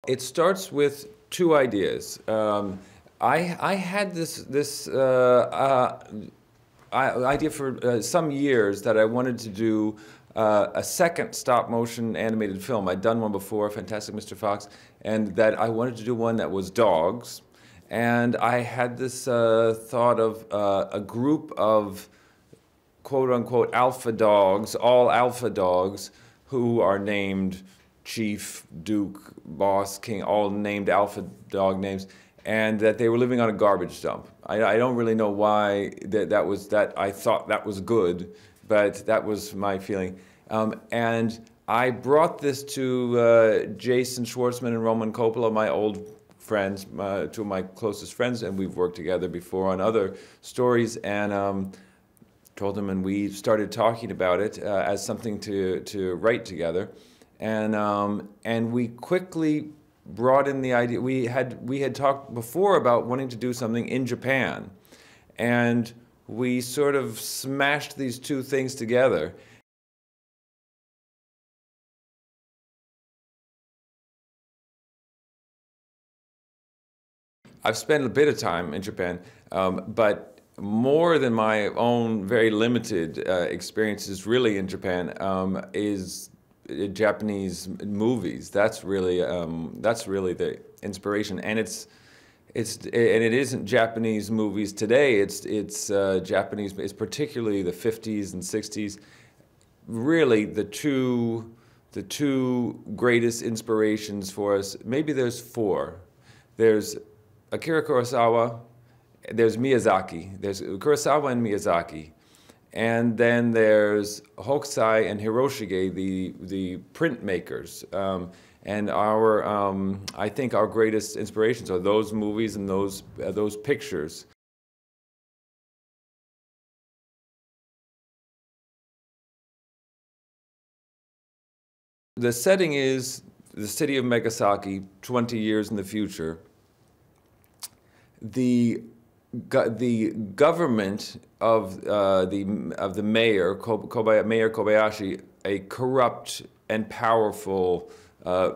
It starts with two ideas. I had this idea for some years that I wanted to do a second stop-motion animated film. I'd done one before, Fantastic Mr. Fox, and that I wanted to do one that was dogs. And I had this thought of a group of quote-unquote alpha dogs, all alpha dogs, who are named Chief, Duke, Boss, King, all named alpha dog names, and that they were living on a garbage dump. I don't really know why that I thought that was good, but that was my feeling. And I brought this to Jason Schwartzman and Roman Coppola, my old friends, two of my closest friends, and we've worked together before on other stories, and told them, and we started talking about it as something to write together, and we quickly brought in the idea. We had talked before about wanting to do something in Japan, and we sort of smashed these two things together. I've spent a bit of time in Japan, but more than my own very limited experiences really in Japan is Japanese movies. That's really the inspiration, and it isn't Japanese movies today. It's Japanese. It's particularly the 50s and 60s. Really, the two greatest inspirations for us. Maybe there's four. There's Akira Kurosawa, there's Miyazaki, there's Kurosawa and Miyazaki, and then there's Hokusai and Hiroshige, the printmakers, and I think our greatest inspirations are those movies and those pictures. The setting is the city of Megasaki, 20 years in the future. The government of the mayor, Mayor Kobayashi, a corrupt and powerful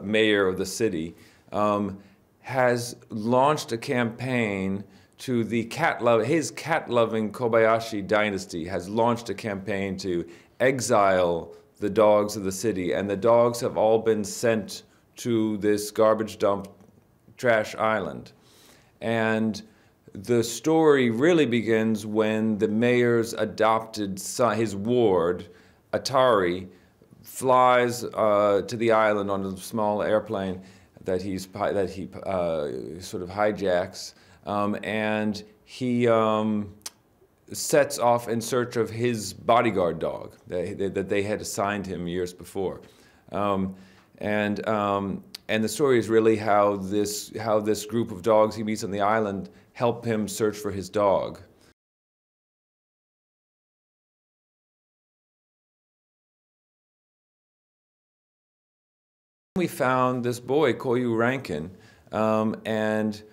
mayor of the city, has launched a campaign to his cat-loving Kobayashi dynasty has launched a campaign to exile the dogs of the city, and the dogs have all been sent to this garbage dump trash island. And the story really begins when the mayor's adopted son, his ward, Atari, flies to the island on a small airplane that he sort of hijacks, and he sets off in search of his bodyguard dog that they had assigned him years before. And the story is really how this group of dogs he meets on the island help him search for his dog. We found this boy, Koyu Rankin, and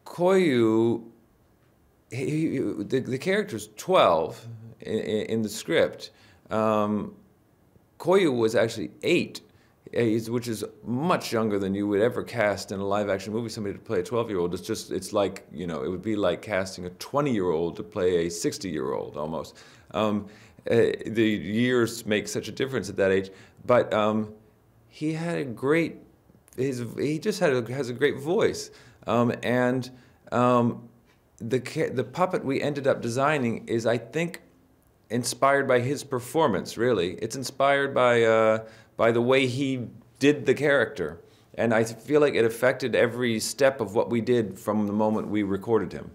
Koyu, the character's 12 in the script. Koyu was actually 8. Which is much younger than you would ever cast in a live-action movie. Somebody to play a 12-year-old. It's like, you know, it would be like casting a 20-year-old to play a 60-year-old almost. The years make such a difference at that age. But he had a great, he just has a great voice. The puppet we ended up designing is, I think, inspired by his performance, really. It's inspired by the way he did the character. And I feel like it affected every step of what we did from the moment we recorded him.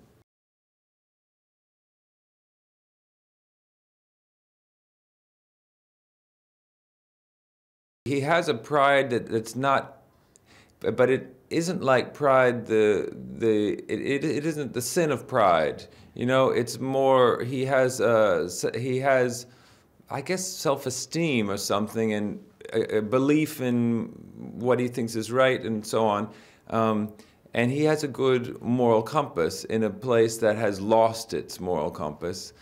He has a pride that's not, but it isn't like pride, it isn't the sin of pride. You know, it's more, he has, I guess, self-esteem or something, and a belief in what he thinks is right and so on. And he has a good moral compass in a place that has lost its moral compass.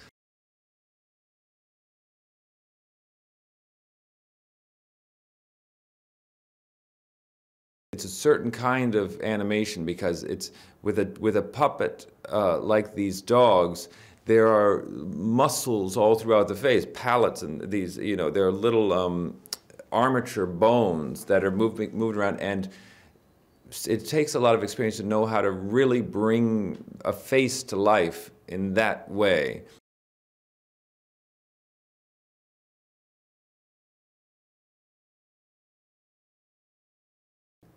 It's a certain kind of animation because it's with a puppet like these dogs. There are muscles all throughout the face, pallets, and these, you know, there are little armature bones that are moving around, and it takes a lot of experience to know how to really bring a face to life in that way.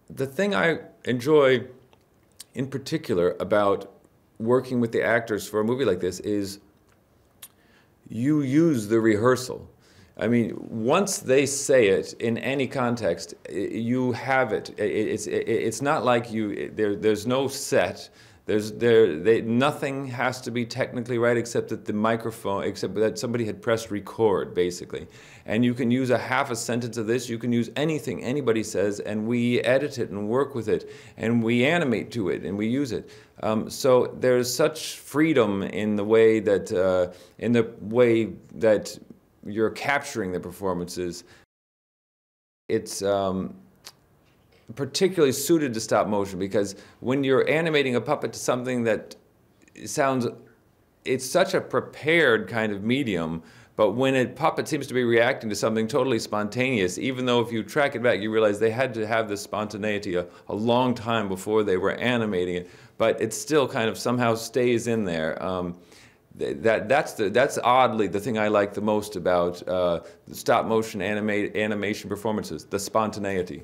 The thing I enjoy in particular about working with the actors for a movie like this is you use the rehearsal. I mean, once they say it in any context, you have it. It's not like there's no set. Nothing has to be technically right except that the microphone, except that somebody had pressed record, basically. And you can use a half a sentence of this, you can use anything anybody says, and we edit it and work with it, and we animate to it, and we use it. So there's such freedom in the way that, you're capturing the performances. It's particularly suited to stop motion because when you're animating a puppet to something that sounds, it's such a prepared kind of medium, but when a puppet seems to be reacting to something totally spontaneous, even though if you track it back, you realize they had to have this spontaneity a long time before they were animating it, but it still kind of somehow stays in there. That's oddly the thing I like the most about stop motion animation performances, the spontaneity.